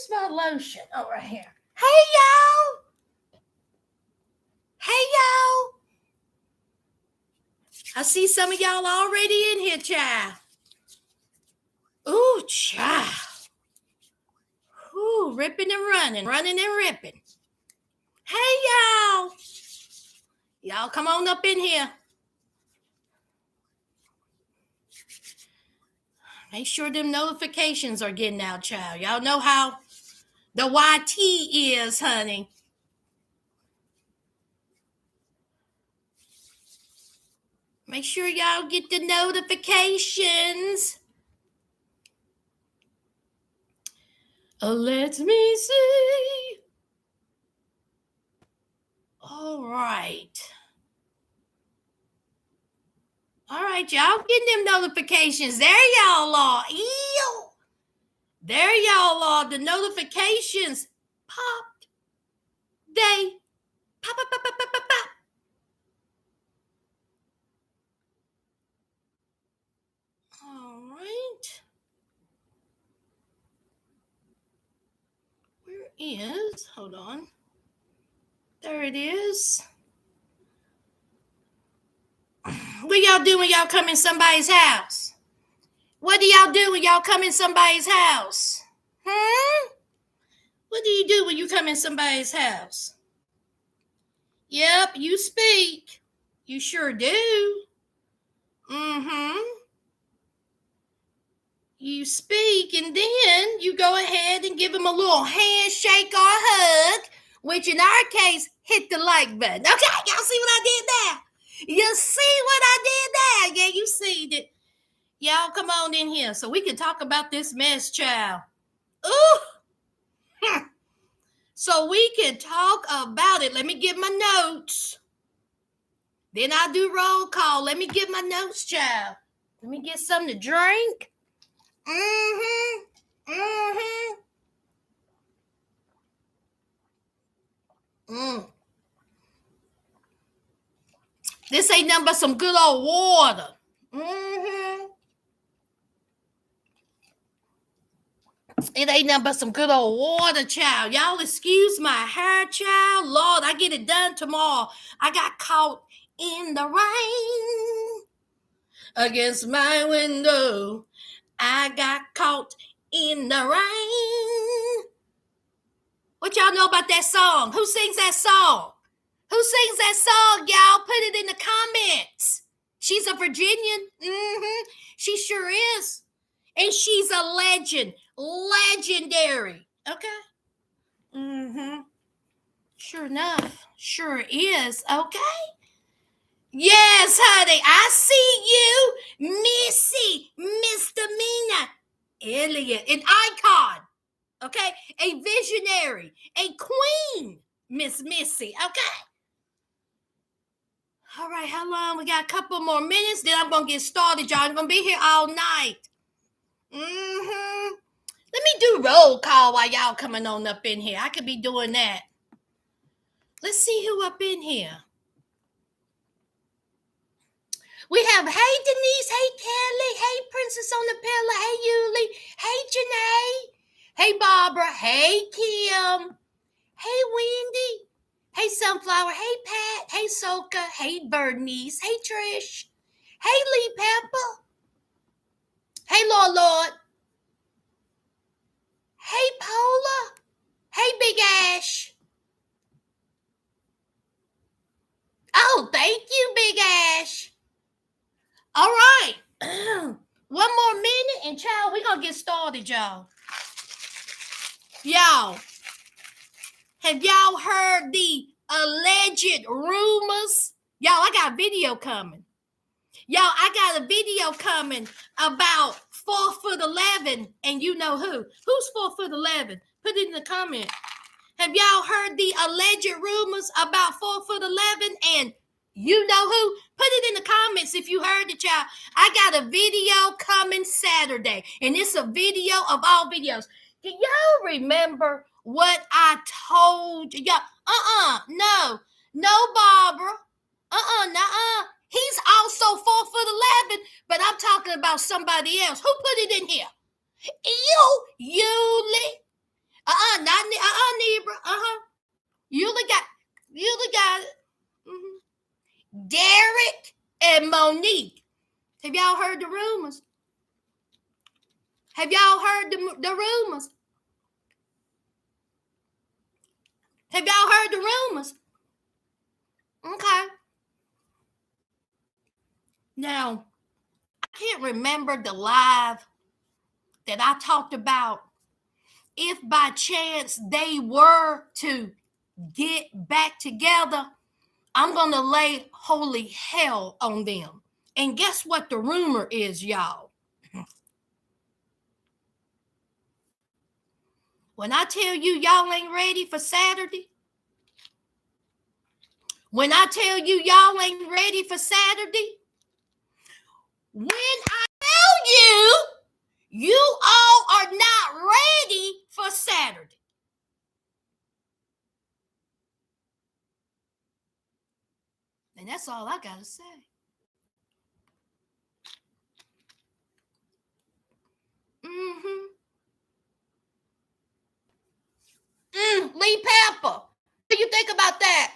my lotion? Oh, right here. Hey, y'all. Hey, y'all. I see some of y'all already in here, child. Ooh, child. Ooh, ripping and running and ripping. Hey, y'all. Y'all come on up in here. Make sure them notifications are getting out, child. Y'all know how the YT is, honey. Make sure y'all get the notifications. Let me see. All right. All right, y'all getting them notifications. There y'all are. Ew. There y'all are. The notifications popped. They pop, pop, pop, pop, pop, pop, pop. All right. Where is? Hold on. There it is. What y'all do when y'all come in somebody's house? What do y'all do when y'all come in somebody's house? What do you do when you come in somebody's house? Yep, you speak. You sure do. You speak, and then you go ahead and give them a little handshake or hug, which in our case, hit the like button. Okay, y'all see what I did there? You see what I did there? Yeah, you see it. Y'all come on in here so we can talk about this mess, child. Ooh. So we can talk about it. Let me get my notes. Then I'll do roll call. Let me get my notes, child. Let me get something to drink. This ain't nothing but some good old water. It ain't nothing but some good old water, child. Y'all excuse my hair, child. Lord, I get it done tomorrow. I got caught in the rain against my window. I got caught in the rain. What y'all know about that song? Who sings that song? Who sings that song, y'all? Put it in the comments. She's a Virginian. She sure is. And she's a legend. Legendary. Okay? Sure enough. Sure is. Okay? Yes, honey. I see you. Missy. Misdemeanor. Elliot. An icon. Okay? A visionary. A queen. Miss Missy. Okay? All right, how long? We got a couple more minutes, then I'm going to get started, y'all. I'm going to be here all night. Let me do roll call while y'all coming on up in here. I could be doing that. Let's see who up in here. We have, hey, Denise, hey, Kelly, hey, Princess on the Pillar, hey, Yuli, hey, Janae, hey, Barbara, hey, Kim, hey, Wendy, hey, Sunflower, hey, Pat, hey, Soka, hey, Bernice, hey, Trish, hey, Lee Pepper, hey, Lord, hey, Paula, hey, Big Ash. Oh, thank you, Big Ash. All right. One more minute, and child, we're going to get started, y'all. Y'all, have y'all heard the alleged rumors? Y'all, I got a video coming. Y'all, I got a video coming about 4'11", and you know who. Who's 4'11"? Put it in the comment. Have y'all heard the alleged rumors about 4'11", and you know who? Put it in the comments if you heard it, y'all. I got a video coming Saturday, and it's a video of all videos. Do y'all remember what I told you? No, Barbara. Nuh-uh. He's also 4'11", but I'm talking about somebody else. Who put it in here? You, Yuli. Not Libra. You got it. Derek and Monique. Have y'all heard the rumors? Have y'all heard the rumors? Have y'all heard the rumors? Okay. Now, I can't remember the live that I talked about. If by chance they were to get back together, I'm going to lay holy hell on them. And guess what the rumor is, y'all? When I tell you y'all ain't ready for Saturday, when I tell you y'all ain't ready for Saturday, when I tell you all are not ready for Saturday. And that's all I got to say. Lee Pepper, what do you think about that?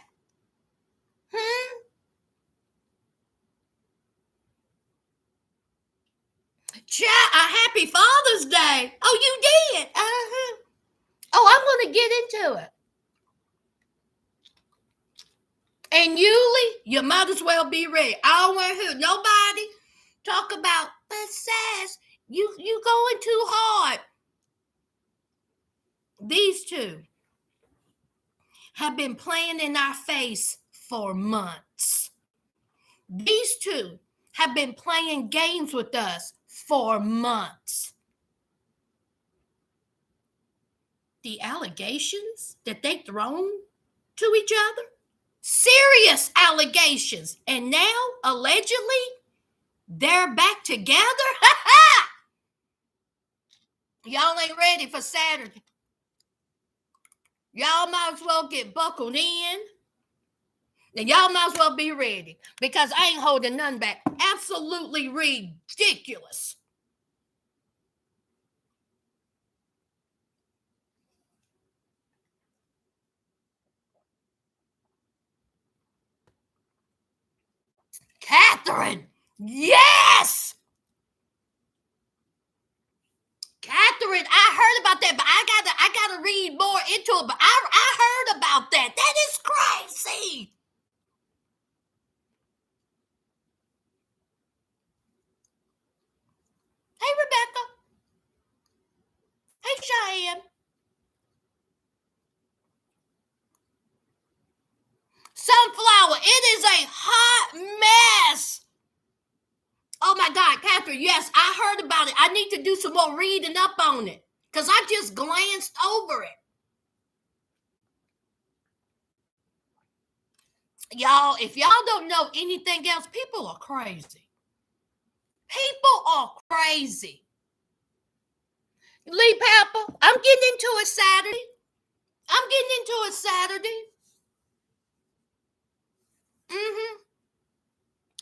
A happy Father's Day. Oh, you did? Oh, I'm going to get into it. And Yuli, you might as well be ready. I don't want to hear nobody talk about, but Sass, you going too hard. These two have been playing in our face for months. These two have been playing games with us for months. The allegations that they thrown to each other, serious allegations, and now allegedly they're back together. Y'all ain't ready for Saturday. Y'all might as well get buckled in. And y'all might as well be ready, because I ain't holding none back. Absolutely ridiculous. Catherine, yes! Catherine, I heard about that, but I gotta read more into it. But I heard about that. That is crazy. Hey, Rebecca. Hey, Cheyenne. Sunflower, it is a hot mess. Oh my God, Catherine, yes, I heard about it. I need to do some more reading up on it, because I just glanced over it. Y'all, if y'all don't know anything else, people are crazy. People are crazy. Lee Pepper, I'm getting into it Saturday.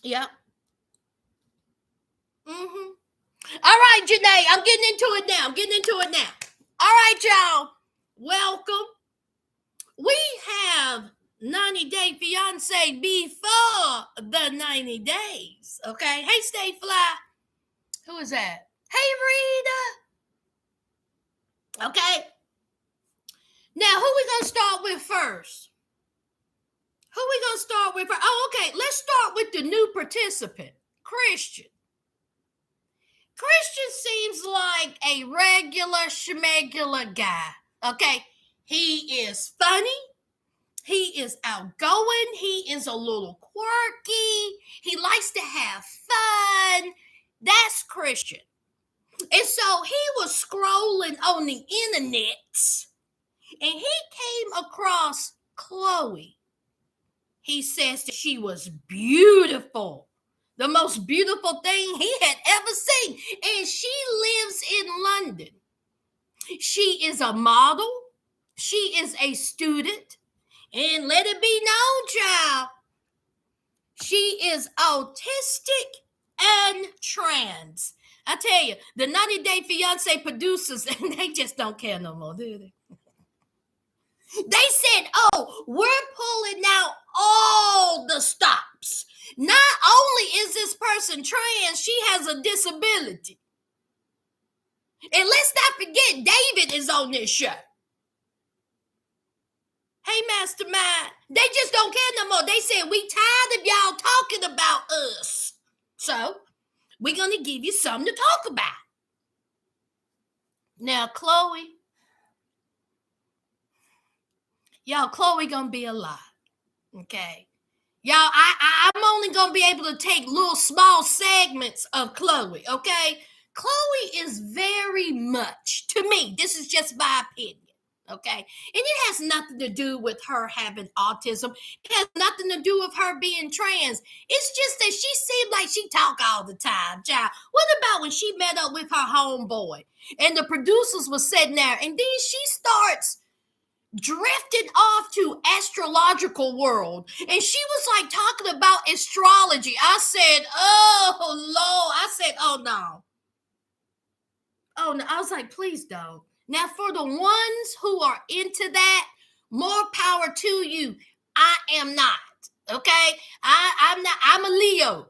Yep. All right, Janae, I'm getting into it now. All right, y'all. Welcome. We have 90-day fiance before the 90 days. Okay. Hey, Stay Fly. Who is that? Hey, Rita. Okay. Now, who we going to start with first? Oh, okay. Let's start with the new participant, Christian. Christian seems like a regular schmegular guy. Okay. He is funny. He is outgoing. He is a little quirky. He likes to have fun. That's Christian. And so he was scrolling on the internet and he came across Chloe. He says that she was beautiful. The most beautiful thing he had ever seen. And she lives in London. She is a model. She is a student. And let it be known, child, she is autistic and trans. I tell you, the 90-day fiance producers, they just don't care no more, do they? They said, oh, we're pulling out all the stops. Not only is this person trans, she has a disability. And let's not forget, David is on this show. Hey, Mastermind, they just don't care no more. They said, we tired of y'all talking about us. So, we're going to give you something to talk about. Now, Chloe, y'all, Chloe going to be a lot, okay? Y'all, I'm only going to be able to take little small segments of Chloe, okay? Chloe is very much, to me, this is just my opinion, okay? And it has nothing to do with her having autism. It has nothing to do with her being trans. It's just that she seemed like she talk all the time, child. What about when she met up with her homeboy and the producers were sitting there and then she starts drifted off to astrological world and she was like talking about astrology. I said, oh Lord, I said, oh no, I was like, please don't. Now for the ones who are into that, more power to you. I am not, okay? I'm not. I'm a Leo.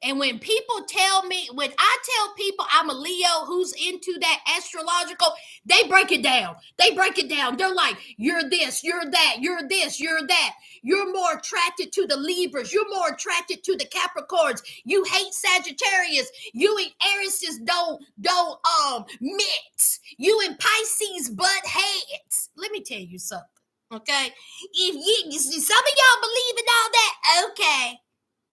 And when people tell me, when I tell people I'm a Leo who's into that astrological, they break it down. They break it down. They're like, you're this, you're that, you're this, you're that. You're more attracted to the Libras. You're more attracted to the Capricorns. You hate Sagittarius. You and Aries don't mix. You and Pisces butt heads. Let me tell you something, okay? If you some of y'all believe in all that, okay.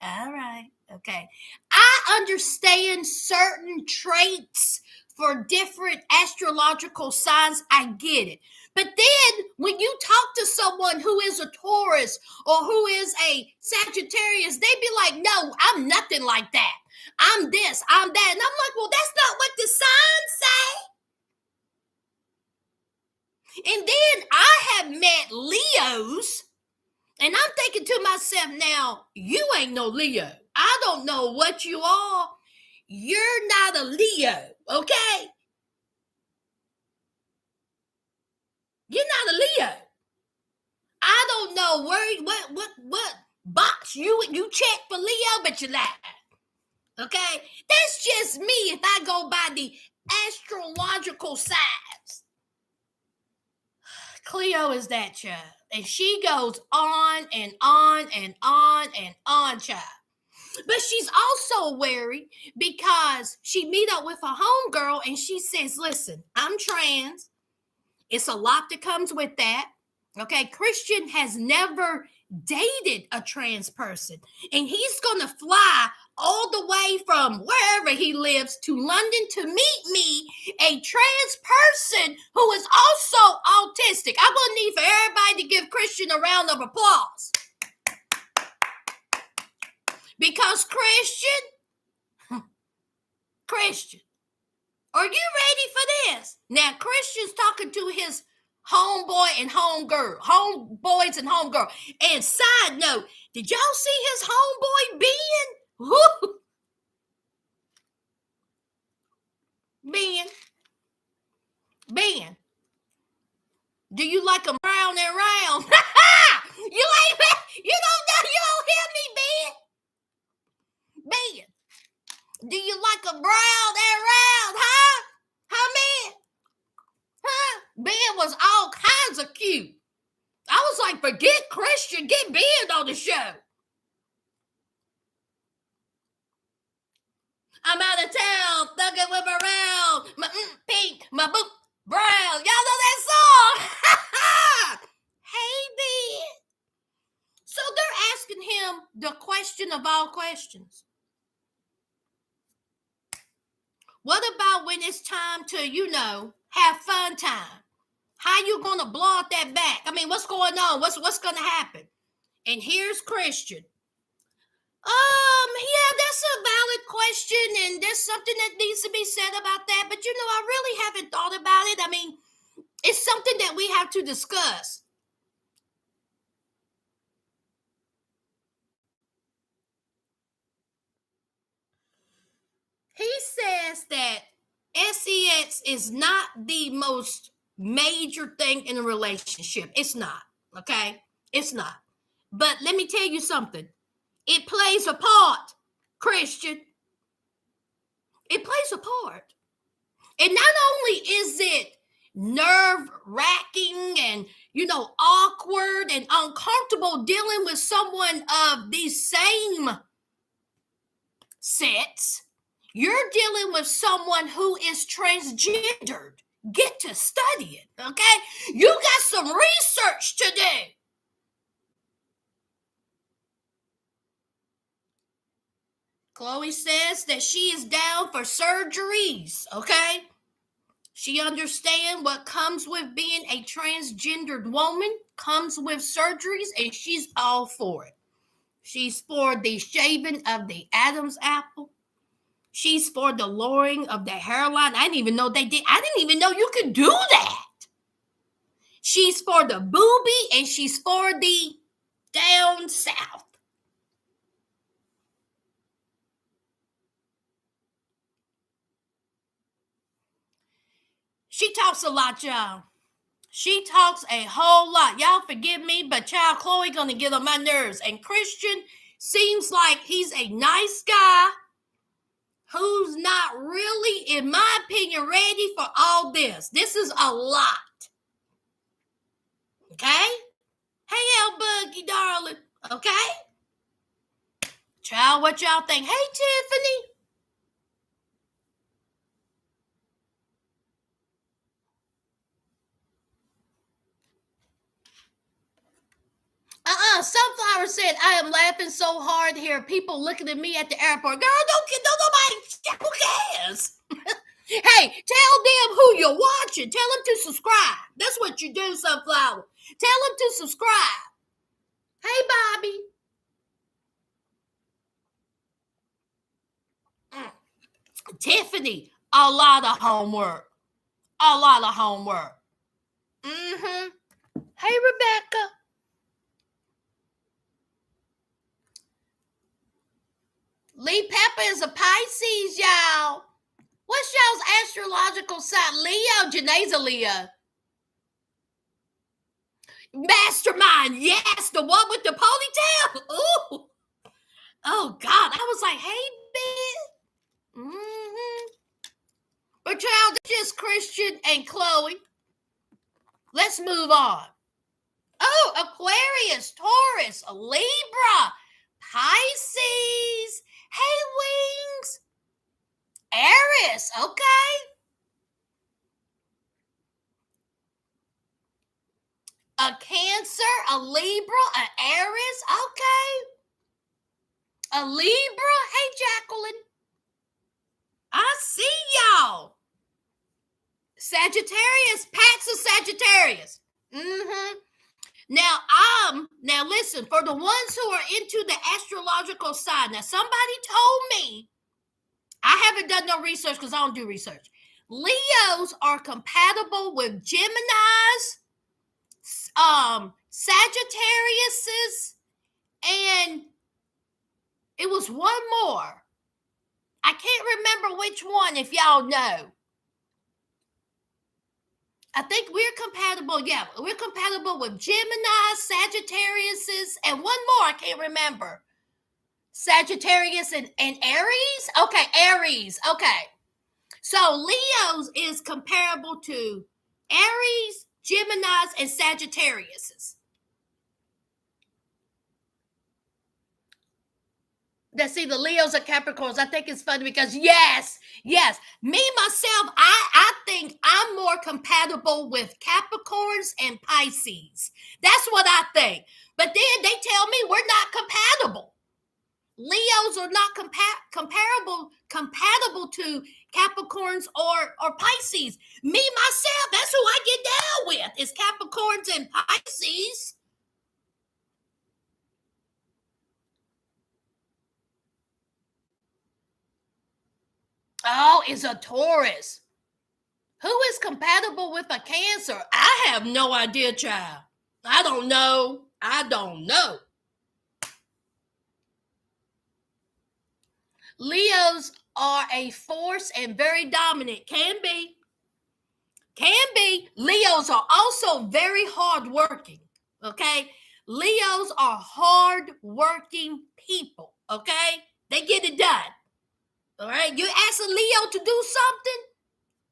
All right. Okay. I understand certain traits for different astrological signs. I get it. But then when you talk to someone who is a Taurus or who is a Sagittarius, they be like, no, I'm nothing like that. I'm this, I'm that. And I'm like, well, that's not what the signs say. And then I have met Leos. And I'm thinking to myself now, you ain't no Leo. I don't know what you are. You're not a Leo, okay? You're not a Leo. I don't know what box you check for Leo, but you lie. Okay? That's just me if I go by the astrological signs. Cleo is that child. And she goes on and on and on and on, child. But she's also wary because she meet up with a homegirl and she says, listen, I'm trans. It's a lot that comes with that. Okay, Christian has never dated a trans person. And he's going to fly all the way from wherever he lives to London to meet me, a trans person who is also autistic. I'm going to need for everybody to give Christian a round of applause. Because Christian, are you ready for this? Now, Christian's talking to his homeboy and homegirl, homeboys and homegirl. And side note, did y'all see his homeboy Ben? Woo! Ben, do you like them round and round? You don't hear me, Ben. Do you like them round and round, huh? Huh, man? Huh? Ben was all kinds of cute. I was like, forget Christian, get Ben on the show. I'm out of town, thugging with my round, my pink, my boot brown. Y'all know that song? Hey, Ben. So they're asking him the question of all questions. What about when it's time to, have fun time? How you gonna blow out that back? I mean, what's going on? What's gonna happen? And here's Christian. Yeah, that's a valid question, and there's something that needs to be said about that. But I really haven't thought about it. I mean, it's something that we have to discuss. He says that sex is not the most major thing in a relationship. It's not, okay? It's not. But let me tell you something. It plays a part, Christian. It plays a part. And not only is it nerve-wracking and, awkward and uncomfortable dealing with someone of the same sex, you're dealing with someone who is transgendered. Get to study it, okay? You got some research to do. Chloe says that she is down for surgeries, okay? She understands what comes with being a transgendered woman, comes with surgeries, and she's all for it. She's for the shaving of the Adam's apple. She's for the lowering of the hairline. I didn't even know they did. I didn't even know you could do that. She's for the boobie, and she's for the down south. She talks a lot, y'all. She talks a whole lot. Y'all forgive me, but child, Chloe gonna get on my nerves. And Christian seems like he's a nice guy who's not really, in my opinion, ready for all this. This is a lot. Okay? Hey, El Buggy, darling. Okay? Child, what y'all think? Hey, Tiffany. Sunflower said, I am laughing so hard here. People looking at me at the airport. Girl, don't nobody, who cares? Hey, tell them who you're watching. Tell them to subscribe. That's what you do, Sunflower. Tell them to subscribe. Hey, Bobby. Tiffany, a lot of homework. A lot of homework. Mm-hmm. Hey, Rebecca. Lee Pepper is a Pisces, y'all. What's y'all's astrological sign? Leo. Janae's a Leo. Mastermind, yes, the one with the ponytail. Ooh. Oh, God. I was like, hey, man. Mm-hmm. But, child, it's just Christian and Chloe. Let's move on. Oh, Aquarius, Taurus, Libra, Pisces. Hey, Wings. Aries, okay. A Cancer, a Libra, an Aries, okay. A Libra, hey, Jacqueline. I see y'all. Sagittarius, Pat's a Sagittarius. Mm-hmm. Now listen, for the ones who are into the astrological side, now somebody told me, I haven't done no research because I don't do research. Leos are compatible with Geminis, Sagittariuses, and it was one more. I can't remember which one, if y'all know. I think we're compatible. Yeah, we're compatible with Gemini, Sagittariuses, and one more. I can't remember. Sagittarius and Aries? Okay, Aries. Okay. So Leo's is comparable to Aries, Geminis, and Sagittariuses. Let's see, the Leos are Capricorns. I think it's funny because yes, me myself, I think I'm more compatible with Capricorns and Pisces. That's what I think. But then they tell me we're not compatible. Leos are not compatible to Capricorns or Pisces. Me myself, that's who I get down with is Capricorns and Pisces. Oh, it's a Taurus. Who is compatible with a Cancer? I have no idea, child. I don't know. Leos are a force and very dominant. Can be. Can be. Leos are also very hardworking. Okay. Leos are hardworking people. Okay. They get it done. All right. You ask a Leo to do something,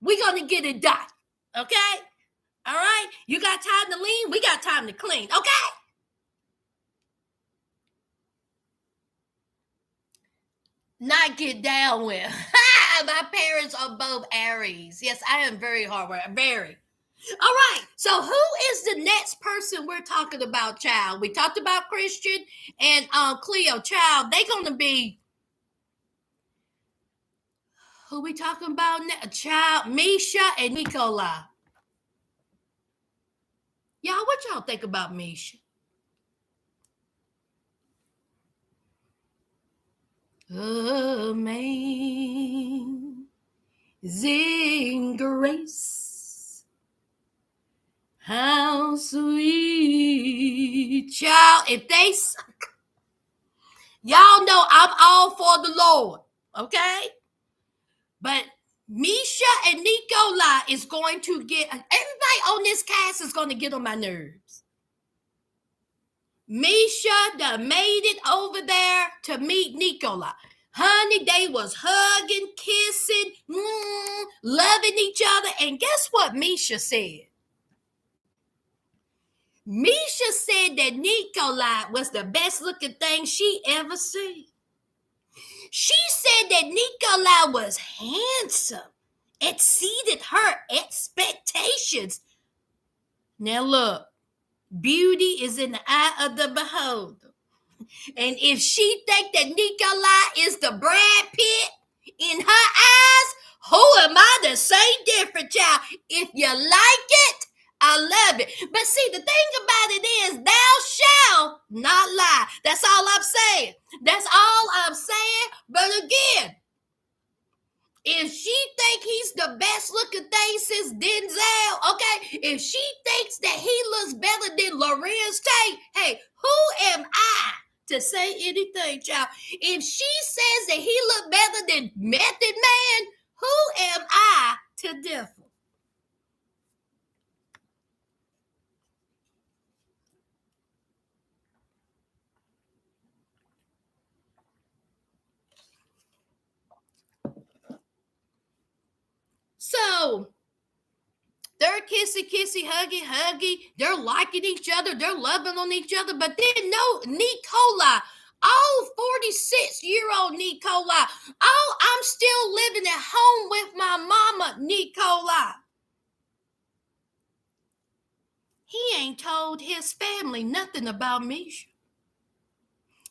we're going to get it done. Okay. All right. You got time to lean, we got time to clean. Okay. Not get down with. My parents are both Aries. Yes, I am very hardworking. Very. All right. So who is the next person we're talking about, child? We talked about Christian and Cleo, child. They gonna be who we talking about now? Child, Misha and Nikola. Y'all, what y'all think about Misha? Amazing grace. How sweet. Child, if they y'all know I'm all for the Lord, okay? But Misha and Nikola is going to get everybody on this cast is going to get on my nerves. Misha done made it over there to meet Nikola. Honey, they was hugging, kissing, loving each other. And guess what Misha said? Misha said that Nikola was the best looking thing she ever seen. She said that Nikola was handsome, exceeded her expectations. Now look, beauty is in the eye of the beholder. And if she think that Nikola is the Brad Pitt in her eyes, who am I to say different, child? If you like it, I love it. But see, the thing about it is, thou shalt not lie. That's all I'm saying. That's all I'm saying. But again, if she think he's the best looking thing since Denzel, okay, if she thinks that he looks better than Lorenz Tate, hey, who am I to say anything, child? If she says that he look better than Method Man, who am I to differ? So they're kissy, huggy. They're liking each other. They're loving on each other. But then no, Nikola, 46-year-old Nikola, I'm still living at home with my mama, Nikola. He ain't told his family nothing about Misha.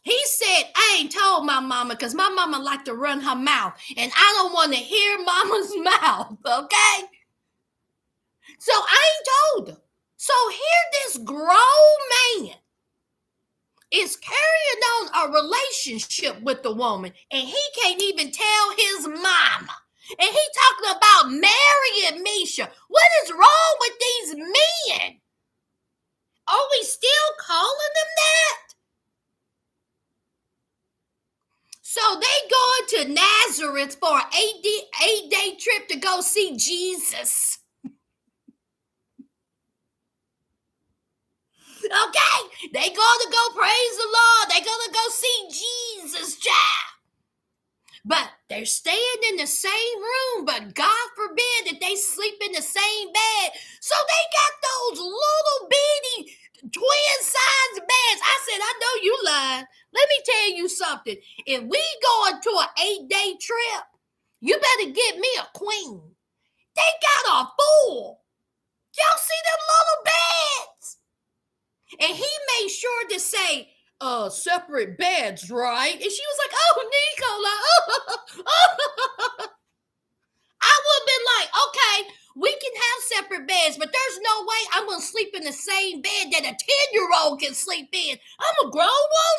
He said, I ain't told my mama because my mama like to run her mouth. And I don't want to hear mama's mouth, okay? So I ain't told her. So here this grown man is carrying on a relationship with the woman, and he can't even tell his mama. And he talking about marrying Misha. What is wrong with these men? Are we still calling them that? So they going to Nazareth for an 8-day trip to go see Jesus. Okay, they gonna go praise the Lord. They gonna go see Jesus, child. But they're staying in the same room. But God forbid that they sleep in the same bed. So they got those little bitty twin-size beds. I said, I know you lying. Let me tell you something. If we going to an 8-day trip, you better get me a queen. They got a fool. Y'all see them little beds? And he made sure to say, separate beds, right? And she was like, oh, Nikola. I would have been like, okay, we can have separate beds, but there's no way I'm going to sleep in the same bed that a 10-year-old can sleep in. I'm a grown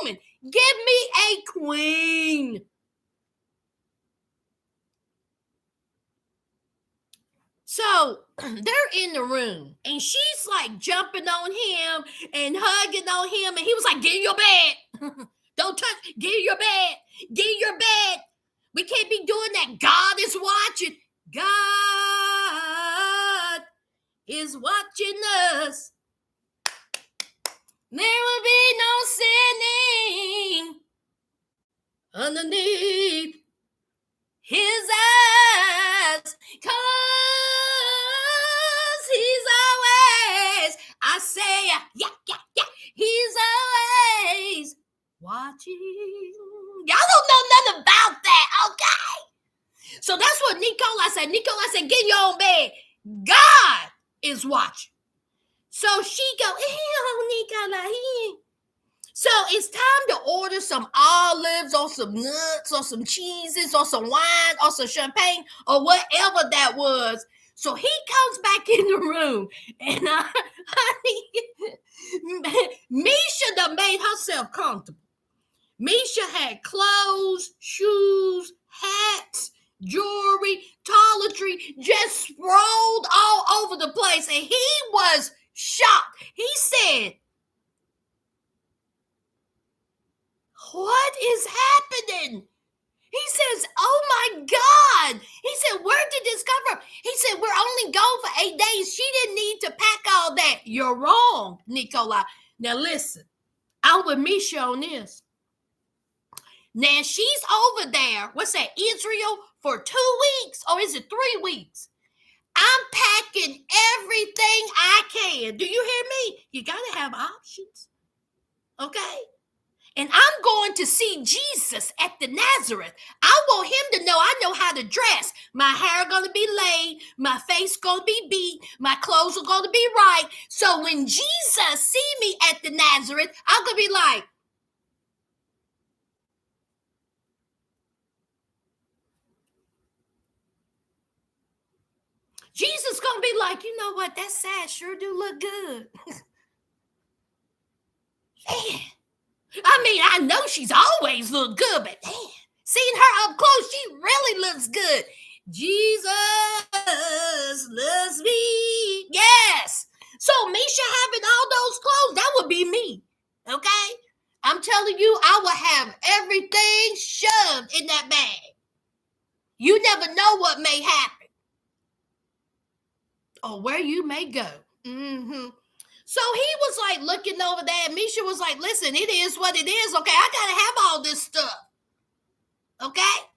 woman. Give me a queen. So they're in the room and she's like jumping on him and hugging on him. And he was like, get in your bed. Don't touch, get in your bed. Get in your bed. We can't be doing that. God is watching. God is watching us. There will be no sinning underneath his eyes, 'cause he's always, I say, yeah, he's always watching. Y'all don't know nothing about that, okay? So that's what Nikola said. Nikola said, get in your own bed. God is watching. So she go, Nikola. So it's time to order some olives or some nuts or some cheeses or some wine or some champagne or whatever that was. So he comes back in the room and Misha done made herself comfortable. Misha had clothes, shoes, hats, jewelry, toiletry just sprawled all over the place. And he was shocked. He said, what is happening? He says, oh my God. He said, where did this come from? He said, we're only gone for 8 days. She didn't need to pack all that. You're wrong, Nikola. Now listen, I'm with Misha on this. Now she's over there, what's that, Israel, for 2 weeks, or is it 3 weeks? I'm packing everything I can. Do you hear me? You got to have options, okay? And I'm going to see Jesus at the Nazareth. I want him to know I know how to dress. My hair going to be laid. My face going to be beat. My clothes are going to be right. So when Jesus see me at the Nazareth, I'm going to be like, Jesus going to be like, you know what? That sad sure do look good. Yeah. I mean, I know she's always looked good, but damn, seeing her up close, she really looks good. Jesus loves me. Yes. So Misha having all those clothes, that would be me. Okay? I'm telling you, I will have everything shoved in that bag. You never know what may happen or where you may go. Mm-hmm. So he was like looking over there, and Misha was like, listen, it is what it is, okay? I got to have all this stuff, okay?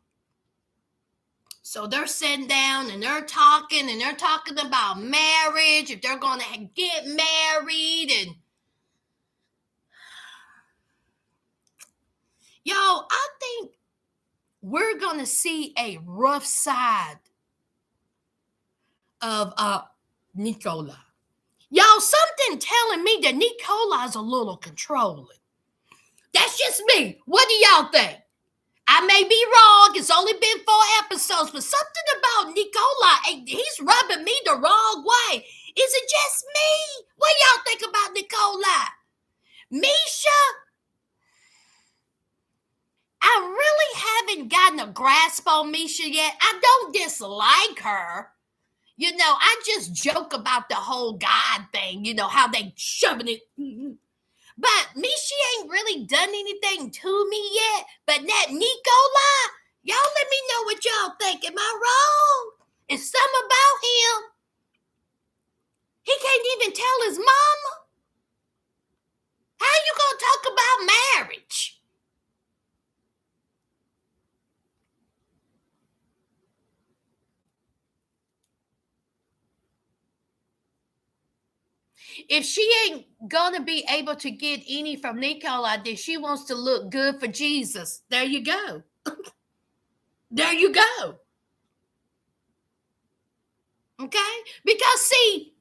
So they're sitting down, and they're talking about marriage, if they're going to get married, and y'all, I think we're going to see a rough side of Nikola. Y'all, something telling me that Nikola is a little controlling. That's just me. What do y'all think? I may be wrong. It's only been 4 episodes, but something about Nikola, he's rubbing me the wrong way. Is it just me? What y'all think about Nikola? Misha, I really haven't gotten a grasp on Misha yet. I don't dislike her. You know, I just joke about the whole God thing, you know, how they shoving it. But Misha ain't really done anything to me yet. But that Nikola, y'all let me know what y'all think. Am I wrong? It's something about him. He can't even tell his mama. How you gonna talk about marriage? If she ain't gonna be able to get any from Nikola, then she wants to look good for Jesus. There you go. There you go. Okay? Because see,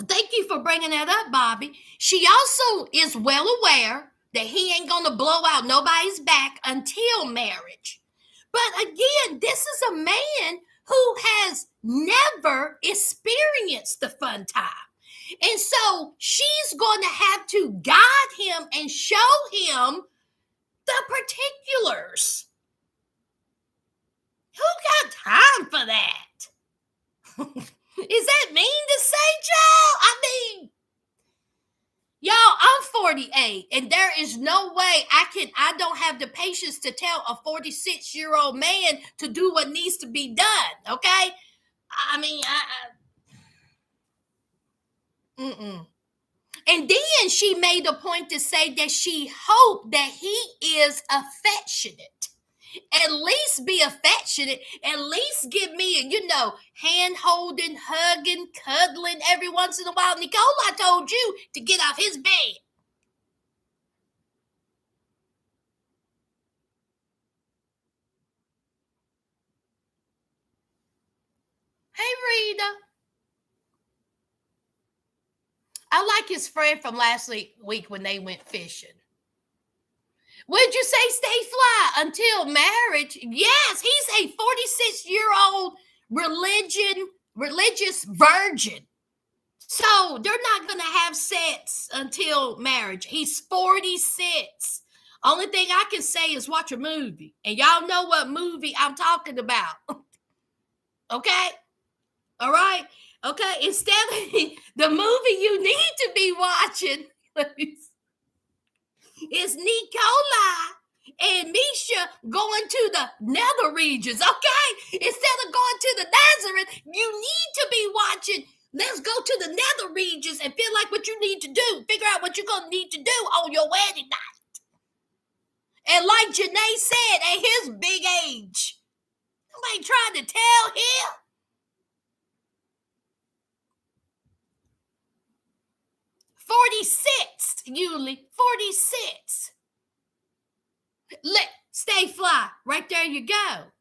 thank you for bringing that up, Bobby. She also is well aware that he ain't going to blow out nobody's back until marriage. But again, this is a man who has never experienced the fun time. And so she's going to have to guide him and show him the particulars. Who got time for that? Is that mean to say, Joe? I mean, y'all, I'm 48, and there is no way I don't have the patience to tell a 46-year-old man to do what needs to be done, okay? I mean, Mm-mm. And then she made a point to say that she hoped that he is affectionate. At least be affectionate. At least give me a, hand holding, hugging, cuddling every once in a while. Nikola told you to get off his bed. Hey, Rita. I like his friend from last week when they went fishing. Would you say stay fly until marriage? Yes, he's a 46-year-old religious virgin. So they're not going to have sex until marriage. He's 46. Only thing I can say is watch a movie. And y'all know what movie I'm talking about. Okay? All right? Okay? Instead of the movie you need to be watching is Nikola and Misha going to the nether regions, okay? Instead of going to the Nazareth, you need to be watching. Let's go to the nether regions and feel like what you need to do. Figure out what you're going to need to do on your wedding night. And like Janae said, at his big age, somebody trying to tell him. "46, Yuli, 46. Stay fly. Right there you go.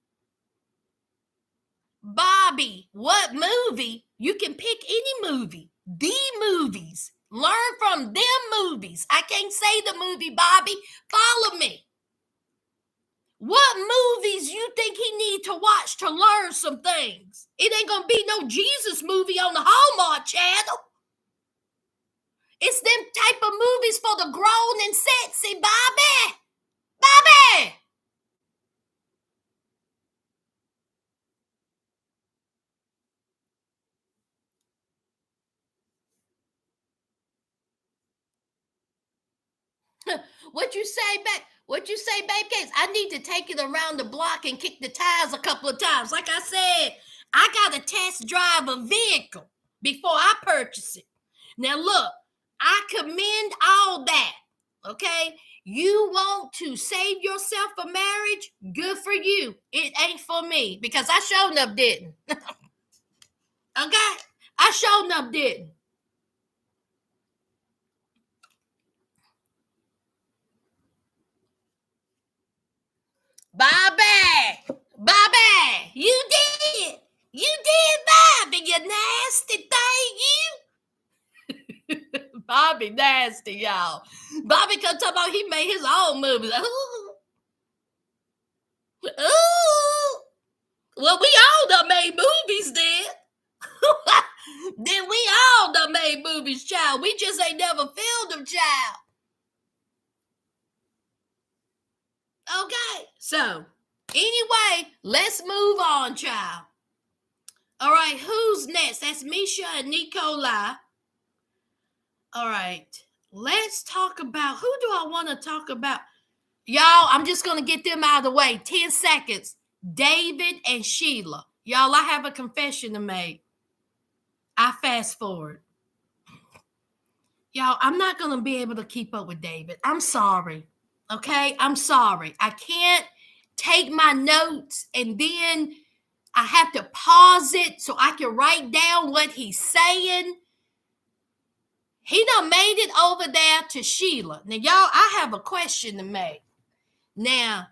Bobby, what movie? You can pick any movie. The movies. Learn from them movies. I can't say the movie, Bobby. Follow me. What movies you think he need to watch to learn some things? It ain't gonna be no Jesus movie on the Hallmark Channel. It's them type of movies for the grown and sexy, Bobby. Bobby! What you say, babe? What you say, babe case? I need to take it around the block and kick the tires a couple of times. Like I said, I got to test drive a vehicle before I purchase it. Now look, I commend all that. Okay? You want to save yourself for marriage? Good for you. It ain't for me because I showed up didn't. Okay? I showed up didn't. Bobby! Bobby! You did! You did, Bobby, you nasty thing, you! Bobby nasty, y'all. Bobby come talk about he made his own movies. Ooh. Ooh. Well, we all done made movies then. Then we all done made movies, child. We just ain't never filmed them, child. Okay, so anyway, let's move on, child. All right, who's next? That's Misha and Nikola. All right, let's talk about who do I want to talk about? Y'all, I'm just going to get them out of the way. 10 seconds. David and Sheila. Y'all, I have a confession to make. I fast forward. Y'all, I'm not going to be able to keep up with David. I'm sorry. Okay? I'm sorry. I can't take my notes and then I have to pause it so I can write down what he's saying. He done made it over there to Sheila. Now, y'all, I have a question to make. Now,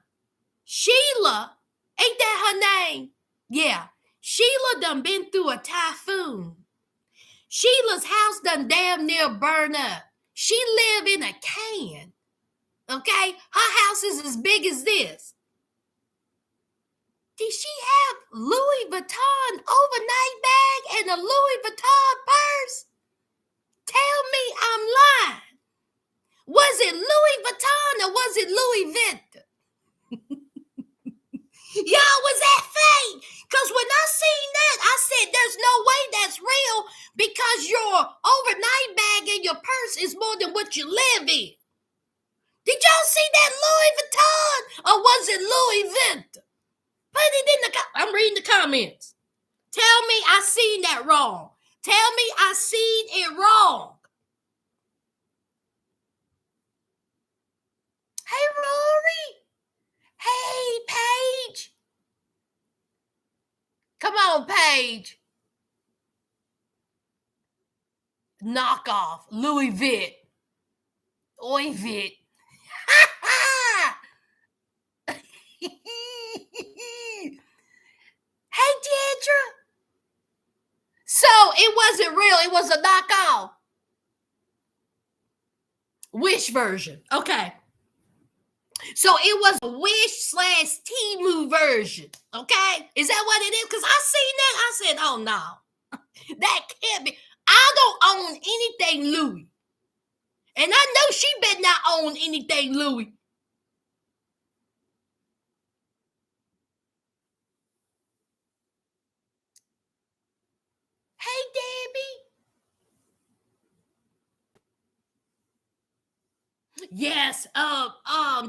Sheila, ain't that her name? Yeah. Sheila done been through a typhoon. Sheila's house done damn near burned up. She live in a can. Okay? Her house is as big as this. Did she have Louis Vuitton overnight bag and a Louis Vuitton purse? Tell me I'm lying. Was it Louis Vuitton or was it Louis Vuitton? Y'all, was that fake? Because when I seen that, I said, there's no way that's real because your overnight bag and your purse is more than what you live in. Did y'all see that Louis Vuitton or was it Louis Vuitton? Put it in the I'm reading the comments. Tell me I seen that wrong. Tell me I seen it wrong. Hey, Rory. Hey, Paige. Come on, Paige. Knock off. Louis Vuitton. Oi, Vit. Hey, Deidre. So it wasn't real. It was a knockoff. Wish version. Okay. So it was a Wish / Temu version. Okay. Is that what it is? Because I seen that. I said, oh, no. That can't be. I don't own anything Louis. And I know she better not own anything Louis. Hey, Debbie. Yes,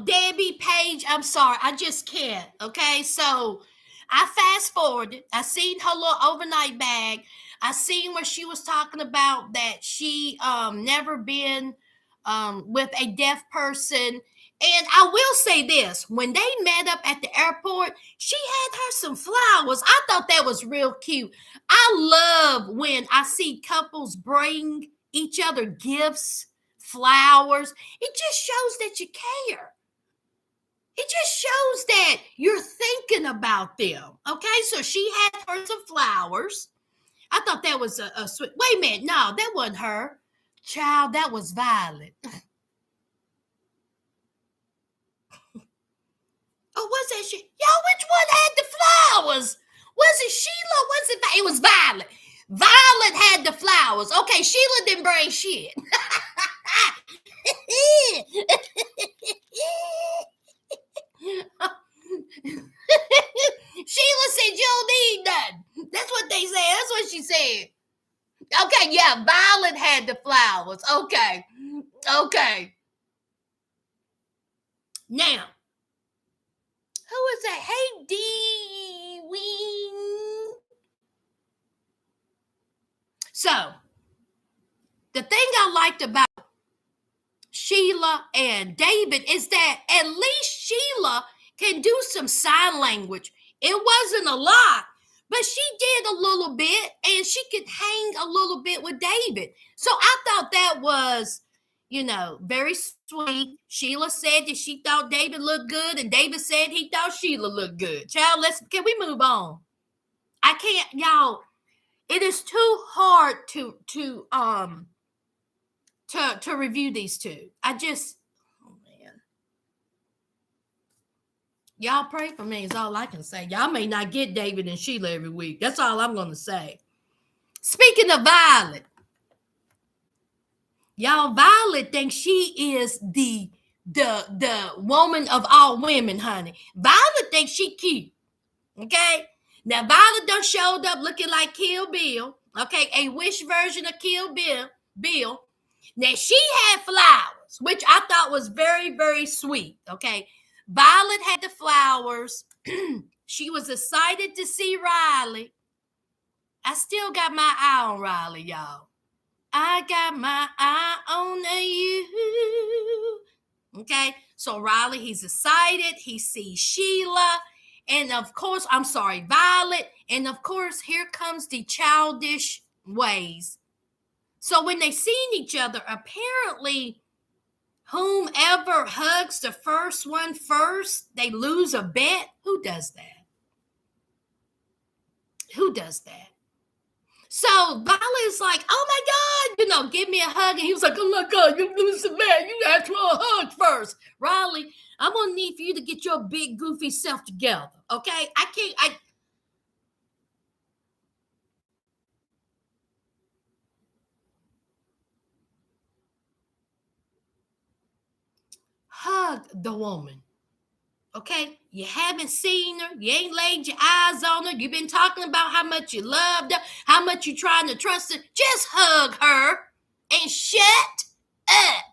Debbie, Paige, I'm sorry. I just can't. Okay, so I fast forwarded. I seen her little overnight bag. I seen where she was talking about that she never been with a deaf person. And I will say this, when they met up at the airport, she had her some flowers. I thought that was real cute. I love when I see couples bring each other gifts, flowers. It just shows that you care. It just shows that you're thinking about them. Okay, so she had her some flowers. I thought that was a sweet. Wait a minute, no, that wasn't her. Child, that was Violet. Oh, what's that shit? Yo, which one had the flowers? Was it Sheila? Was it? It was Violet. Violet had the flowers. Okay, Sheila didn't bring shit. Sheila said you don't need none. That's what they said. That's what she said. Okay, yeah, Violet had the flowers. Okay. Okay. Now, who is that? Hey, D Wing. So, the thing I liked about Sheila and David is that at least Sheila can do some sign language. It wasn't a lot, but she did a little bit and she could hang a little bit with David. So I thought that was, very sweet. Sheila said that she thought David looked good and David said he thought Sheila looked good. Child, can we move on? I can't, y'all. It is too hard to review these two. Oh man. Y'all pray for me is all I can say. Y'all may not get David and Sheila every week. That's all I'm gonna say. Speaking of Violet, y'all, Violet thinks she is the woman of all women, honey. Violet thinks she cute. Okay. Now Violet done showed up looking like Kill Bill. Okay, a Wish version of Kill Bill. Now she had flowers, which I thought was very, very sweet. Okay. Violet had the flowers. She was excited to see Riley. I still got my eye on Riley, y'all. I got my eye on you. Okay. So Riley, he's excited. He sees Sheila. And of course, I'm sorry, Violet. And of course, here comes the childish ways. So when they seen each other, apparently, whomever hugs the first one first, they lose a bet. Who does that? Who does that? So Violet's like, oh my God, give me a hug. And he was like, oh my God, you lose a bet. You asked for a hug first. Riley, I'm going to need for you to get your big, goofy self together. Okay? I hug the woman. Okay, you haven't seen her, you ain't laid your eyes on her, you've been talking about how much you loved her, how much you trying to trust her. Just hug her and shut up.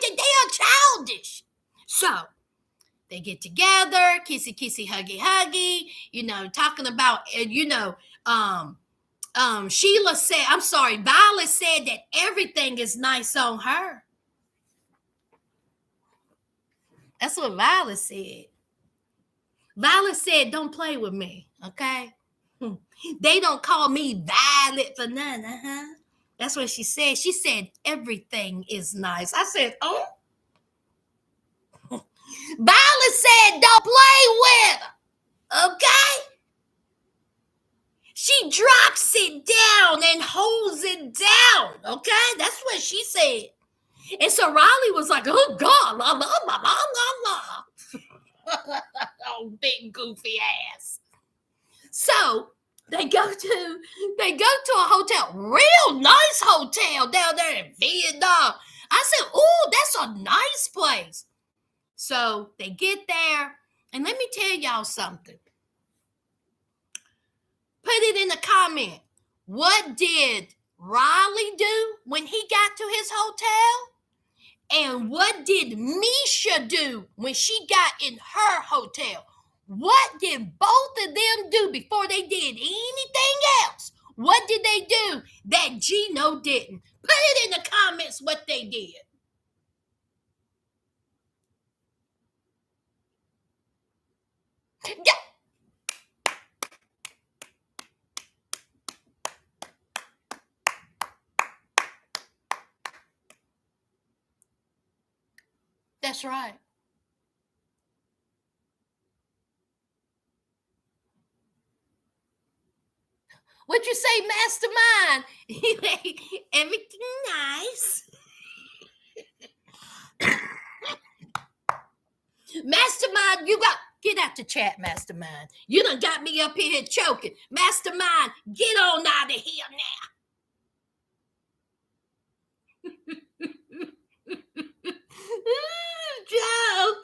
They are childish. So they get together, kissy, kissy, huggy, huggy, talking about, Sheila said, I'm sorry, Violet said that everything is nice on her. That's what Violet said. Violet said, don't play with me, okay? They don't call me Violet for none, That's what she said. She said, everything is nice. I said, oh. Violet said, don't play with her, okay? She drops it down and holds it down, okay? That's what she said. And so Riley was like, oh, God, la, la, la, la, la, la. Oh, big goofy ass. So they go to a hotel, real nice hotel down there in Vietnam. I said, oh, that's a nice place. So they get there, and let me tell y'all something. Put it in the comment. What did Riley do when he got to his hotel? And what did Misha do when she got in her hotel? What did both of them do before they did anything else? What did they do that Gino didn't? Put it in the comments what they did. Yeah. That's right. What you say, mastermind? Everything nice. Mastermind, you got get out the chat, Mastermind. You done got me up here choking. Mastermind, get on out of here now. Joe.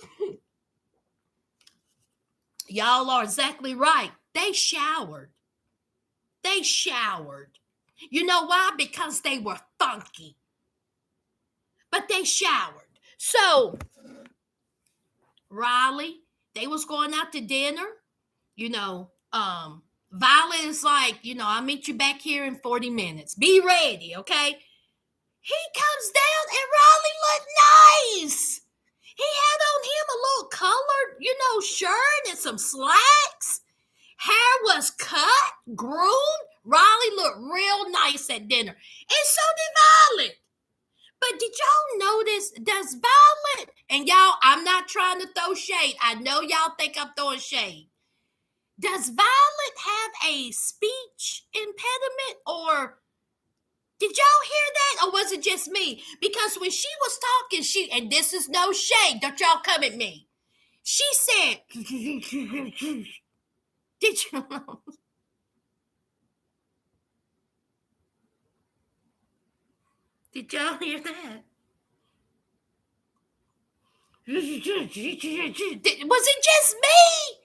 Y'all are exactly right. They showered. You know why? Because they were funky. But they showered. So Riley, they was going out to dinner. Violet is like, I'll meet you back here in 40 minutes. Be ready, okay? He comes down and Riley looked nice. He had on him a little colored, shirt and some slacks. Hair was cut, groomed. Riley looked real nice at dinner. And so did Violet. But did y'all notice, does Violet, and y'all, I'm not trying to throw shade. I know y'all think I'm throwing shade. Does Violet have a speech impediment, or did y'all hear that, or was it just me? Because when she was talking, and this is no shade, don't y'all come at me. She said, did you know? Did y'all hear that? Was it just me?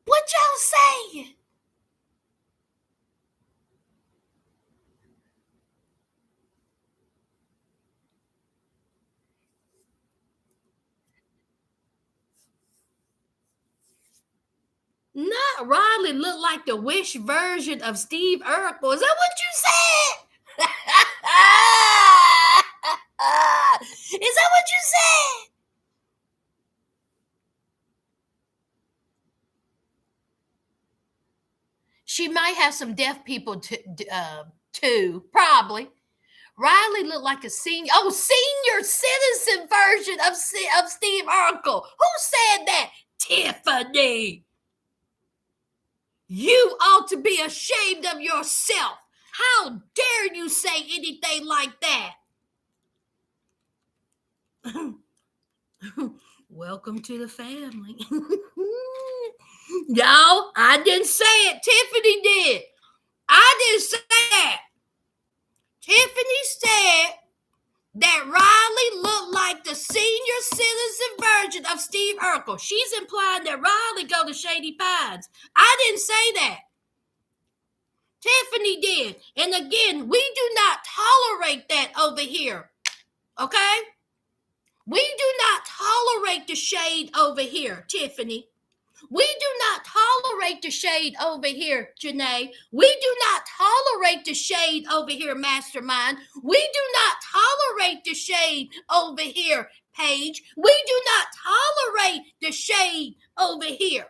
What y'all saying? Not Riley looked like the Wish version of Steve Urkel. Is that what you said? Is that what you said? She might have some deaf people too, probably. Riley looked like a senior citizen version of Steve Urkel. Who said that? Tiffany. You ought to be ashamed of yourself. How dare you say anything like that? Welcome to the family. Y'all, I didn't say it. Tiffany did. I didn't say that. Tiffany said that Riley looked like the senior citizen version of Steve Urkel. She's implying that Riley go to Shady Pines. I didn't say that. Tiffany did. And again, we do not tolerate that over here. Okay? We do not tolerate the shade over here, Tiffany. We do not tolerate the shade over here, Janae. We do not tolerate the shade over here, Mastermind. We do not tolerate the shade over here, Paige. We do not tolerate the shade over here,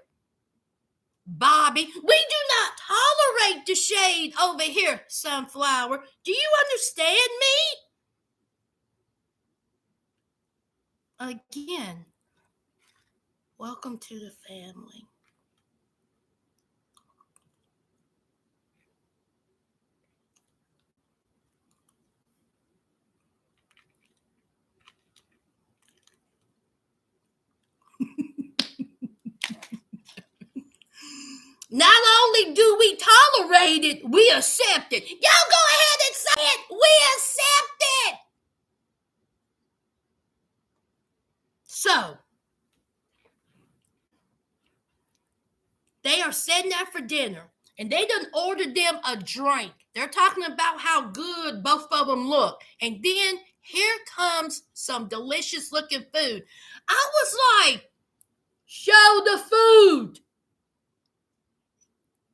Bobby. We do not tolerate the shade over here, Sunflower. Do you understand me? Again, welcome to the family. Not only do we tolerate it, we accept it. Y'all go ahead and say it. We accept it. So, they are sitting there for dinner, and they done ordered them a drink. They're talking about how good both of them look. And then here comes some delicious looking food. I was like, show the food.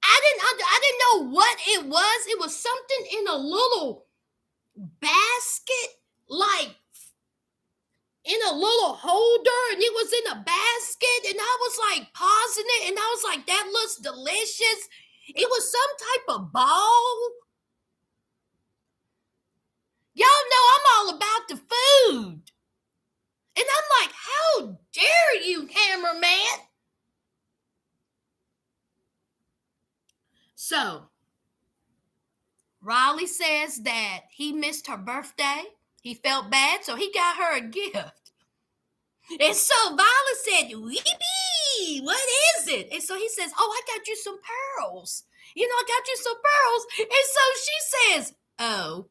I didn't know what it was. It was something in a little basket, like in a little holder, and it was in a basket, and I was like pausing it, and I was like, that looks delicious. It was some type of ball. Y'all know I'm all about the food. And I'm like, how dare you, cameraman? So, Riley says that he missed her birthday. He felt bad, so he got her a gift. And so Violet said, "Weepy, what is it?" And so he says, "Oh, I got you some pearls. I got you some pearls." And so she says, "Oh."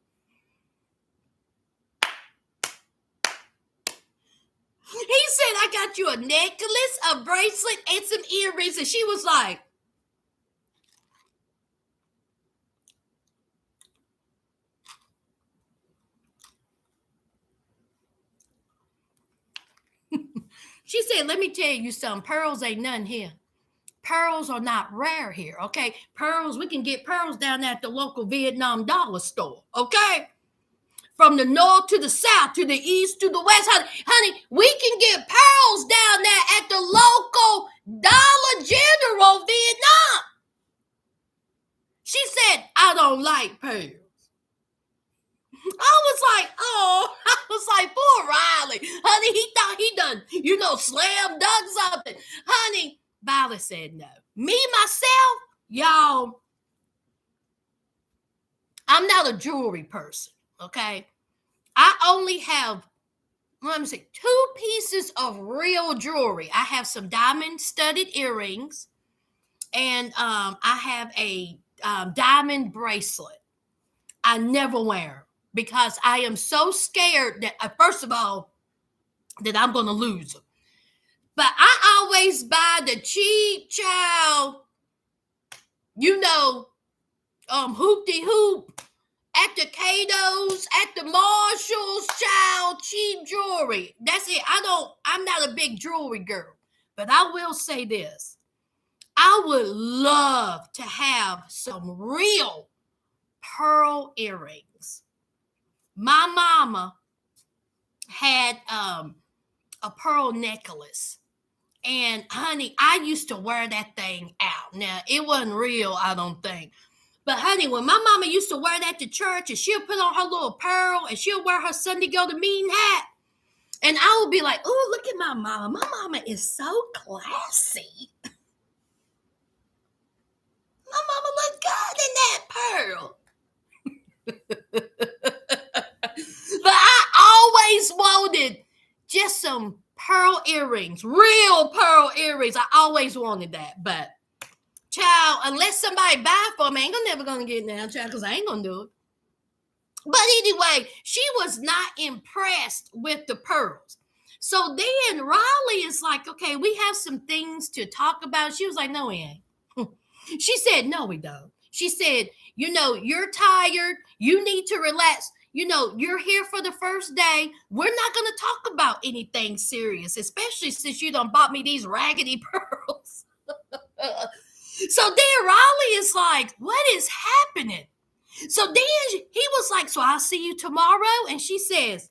He said, "I got you a necklace, a bracelet, and some earrings." And she was like, she said, "Let me tell you something. Pearls ain't none here. Pearls are not rare here, okay? Pearls, we can get pearls down at the local Vietnam dollar store, okay? From the north to the south, to the east to the west, honey, we can get pearls down there at the local Dollar General Vietnam." She said, "I don't like pearls." I was like, oh, I was like, poor Riley. Honey, he thought he done, slam dunk something. Honey, Violet said no. Me, myself, y'all, I'm not a jewelry person, okay? I only have, let me see, 2 pieces of real jewelry. I have some diamond studded earrings, and I have a diamond bracelet. I never wear them because I am so scared that, first of all, that I'm going to lose them. But I always buy the cheap child, hoop-de-hoop at the Cato's, at the Marshalls, child, cheap jewelry. That's it. I'm not a big jewelry girl. But I will say this. I would love to have some real pearl earrings. My mama had a pearl necklace. And honey, I used to wear that thing out. Now, it wasn't real, I don't think. But honey, when my mama used to wear that to church, and she'll put on her little pearl, and she'll wear her Sunday go to meeting hat, and I would be like, "Oh, look at my mama. My mama is so classy. My mama look good in that pearl." But I always wanted just some pearl earrings, real pearl earrings. I always wanted that, but child, unless somebody buy for me, I ain't never gonna get it now, child, because I ain't gonna do it. But anyway, she was not impressed with the pearls. So then Riley is like, "Okay, we have some things to talk about." She was like, "No, we ain't." She said, "No, we don't." She said, "You're tired. You need to relax. You're here for the first day. We're not going to talk about anything serious, especially since you done bought me these raggedy pearls." So then Raleigh is like, what is happening? So then he was like, so I'll see you tomorrow. And she says,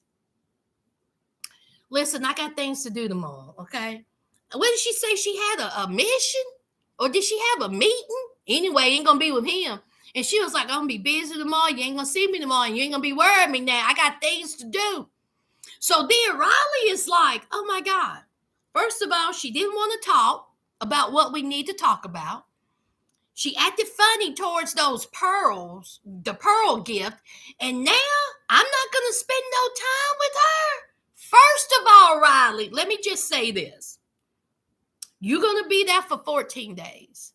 listen, I got things to do tomorrow, okay? What did she say? She had a mission? Or did she have a meeting? Anyway, ain't gonna be with him. And she was like, I'm gonna be busy tomorrow. You ain't gonna see me tomorrow. You ain't gonna be worrying me now. I got things to do. So then Riley is like, oh my God. First of all, she didn't want to talk about what we need to talk about. She acted funny towards those pearls, the pearl gift. And now I'm not going to spend no time with her. First of all, Riley, let me just say this. You're going to be there for 14 days.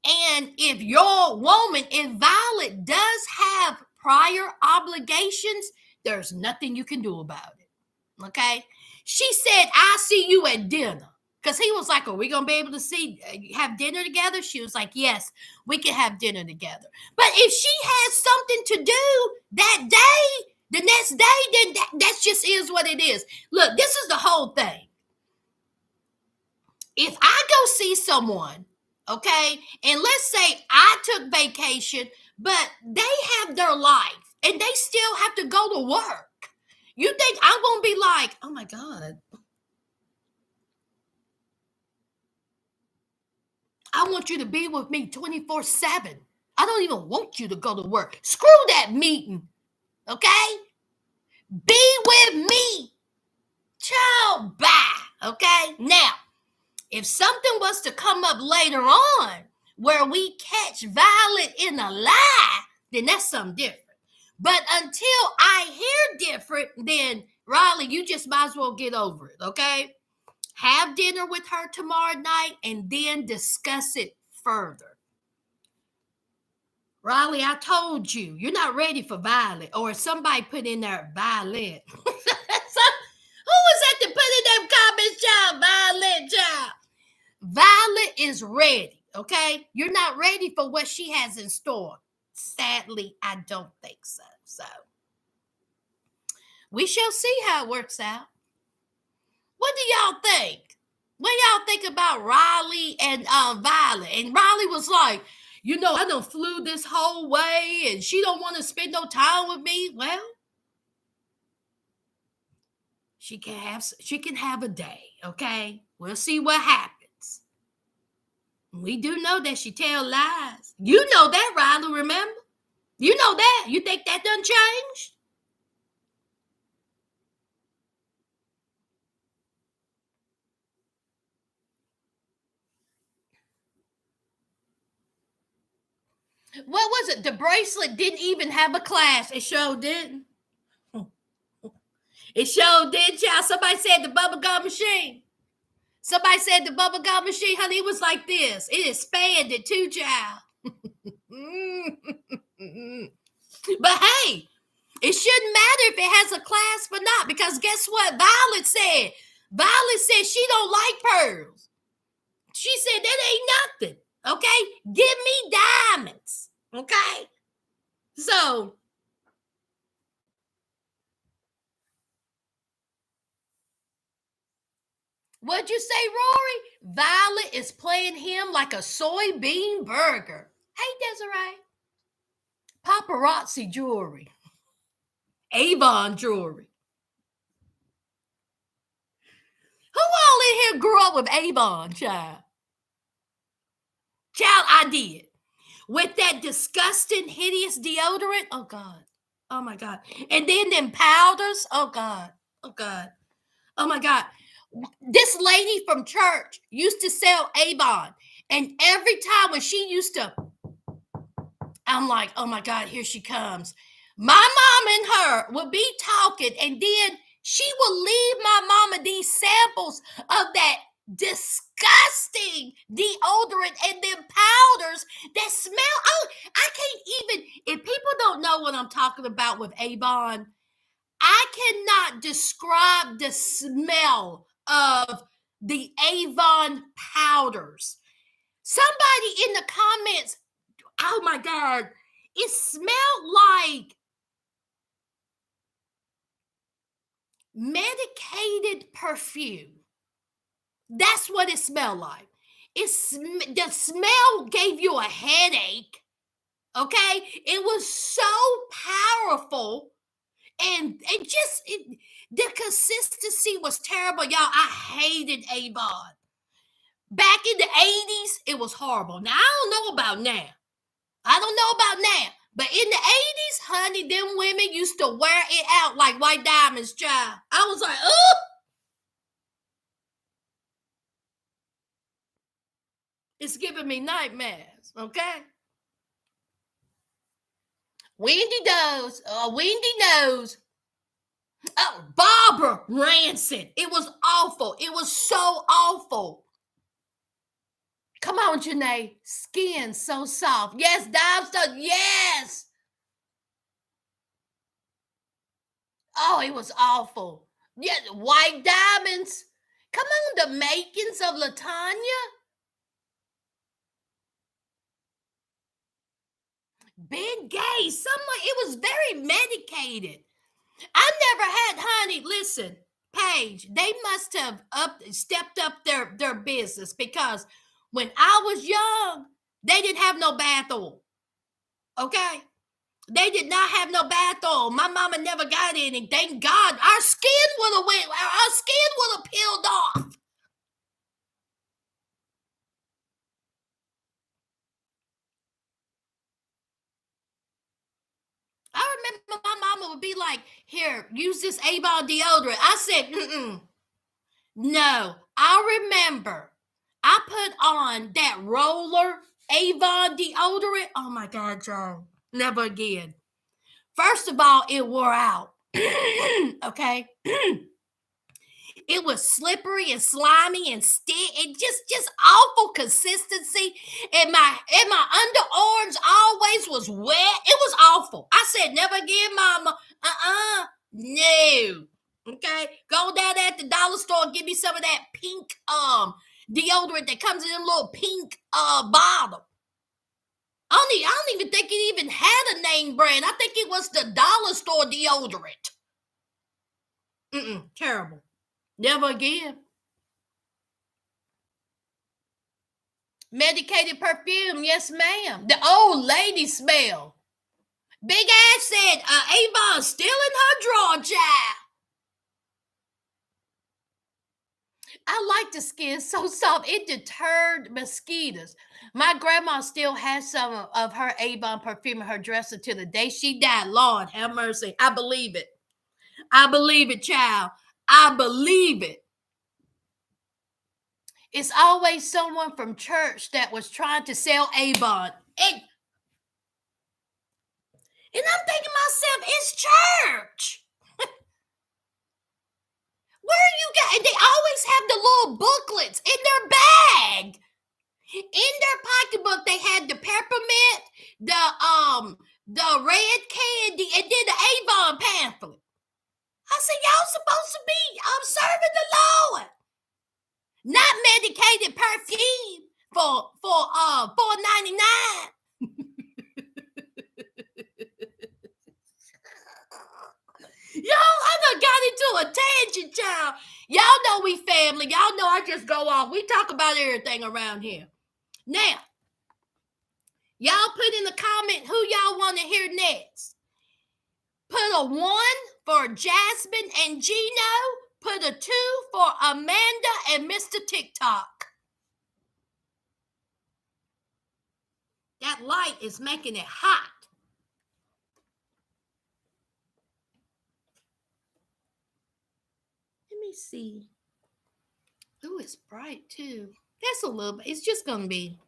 And if your woman, if Violet does have prior obligations, there's nothing you can do about it. Okay? She said, I'll see you at dinner. Because he was like, are we going to be able to have dinner together? She was like, yes, we can have dinner together. But if she has something to do that day, the next day, then that just is what it is. Look, this is the whole thing. If I go see someone, okay, and let's say I took vacation, but they have their life and they still have to go to work, you think I'm going to be like, oh my God, I want you to be with me 24/7. I don't even want you to go to work. Screw that meeting, okay? Be with me. Ciao, bye, okay? Now, if something was to come up later on where we catch Violet in a lie, then that's something different. But until I hear different, then Riley, you just might as well get over it, okay? Have dinner with her tomorrow night and then discuss it further. Riley, I told you, you're not ready for Violet. Or somebody put in there, Violet. Who was that to put in them comments, child? Violet, child. Violet is ready, okay? You're not ready for what she has in store. Sadly, I don't think so. So, we shall see how it works out. What do y'all think? What y'all think about Riley and Violet? And Riley was like, I done flew this whole way and she don't want to spend no time with me. Well, she can have a day, okay? We'll see what happens. We do know that she tell lies. You know that, Riley, remember? You know that. You think that done changed? What was it? The bracelet didn't even have a class. It sure didn't. It sure did, child. Somebody said the bubblegum machine. Somebody said the bubblegum machine, honey, it was like this. It expanded too, child. But hey, it shouldn't matter if it has a clasp or not, because guess what? Violet said she don't like pearls. She said that ain't nothing. Okay, give me diamonds. Okay, so what'd you say, Rory? Violet is playing him like a soybean burger. Hey, Desiree. Paparazzi jewelry. Avon jewelry. Who all in here grew up with Avon, child? Child, I did. With that disgusting, hideous deodorant. Oh, God. Oh, my God. And then them powders. Oh, God. Oh, God. Oh, my God. This lady from church used to sell Avon. And every time when she used to, I'm like, oh, my God, here she comes. My mom and her would be talking, and then she would leave my mama these samples of that disgusting deodorant and then powders that smell. Oh, I can't even, if people don't know what I'm talking about with Avon, I cannot describe the smell of the Avon powders. Somebody in the comments, oh my God, it smelled like medicated perfume. That's what it smelled like. the smell gave you a headache. Okay, it was so powerful, and the consistency was terrible, y'all. I hated Avon. Back in the 80s, it was horrible. Now I don't know about now. I don't know about now. But in the 80s, honey, them women used to wear it out like white diamonds, child. I was like, oh, it's giving me nightmares, okay? Windy nose. Oh, Barbara Rancid. It was awful. It was so awful. Come on, Janae. Skin so soft. Yes, dive stuff. Yes. Oh, it was awful. Yeah, white diamonds. Come on, the makings of Latanya. Ben Gay. Someone, it was very medicated. I never had, honey, listen, Paige, they must have stepped up their business, because when I was young, they didn't have no bath oil. Okay? They did not have no bath oil. My mama never got any. Thank God. Our skin would have peeled off. I remember my mama would be like, here, use this Avon deodorant. I said, no. I remember I put on that roller Avon deodorant. Oh my God, Joe. Never again. First of all, it wore out. Okay. It was slippery and slimy and stick. It just awful consistency. And my underarms always was wet. It was awful. I said, never again, mama. No. Okay. Go down at the dollar store and give me some of that pink deodorant that comes in a little pink bottle. I don't even think it even had a name brand. I think it was the dollar store deodorant. Terrible. Never again. Medicated perfume, yes, ma'am. The old lady smell. Big Ass said, Avon's still in her drawer, child. I like the skin so soft. It deterred mosquitoes. My grandma still has some of her Avon perfume in her dresser to the day she died. Lord have mercy. I believe it. I believe it, child. I believe it. It's always someone from church that was trying to sell Avon. And I'm thinking myself, it's church. Where you got? And they always have the little booklets in their bag. In their pocketbook, they had the peppermint, the red candy, and then the Avon pamphlet. I said, y'all supposed to be serving the Lord, not medicated perfume for $4.99. Yo, I done got into a tangent, child. Y'all know we family. Y'all know I just go off. We talk about everything around here. Now, y'all put in the comment who y'all want to hear next. Put a 1 for Jasmine and Gino. Put a 2 for Amanda and Mr. TikTok. That light is making it hot. Let me see. Oh, it's bright too. That's a little bit. It's just gonna be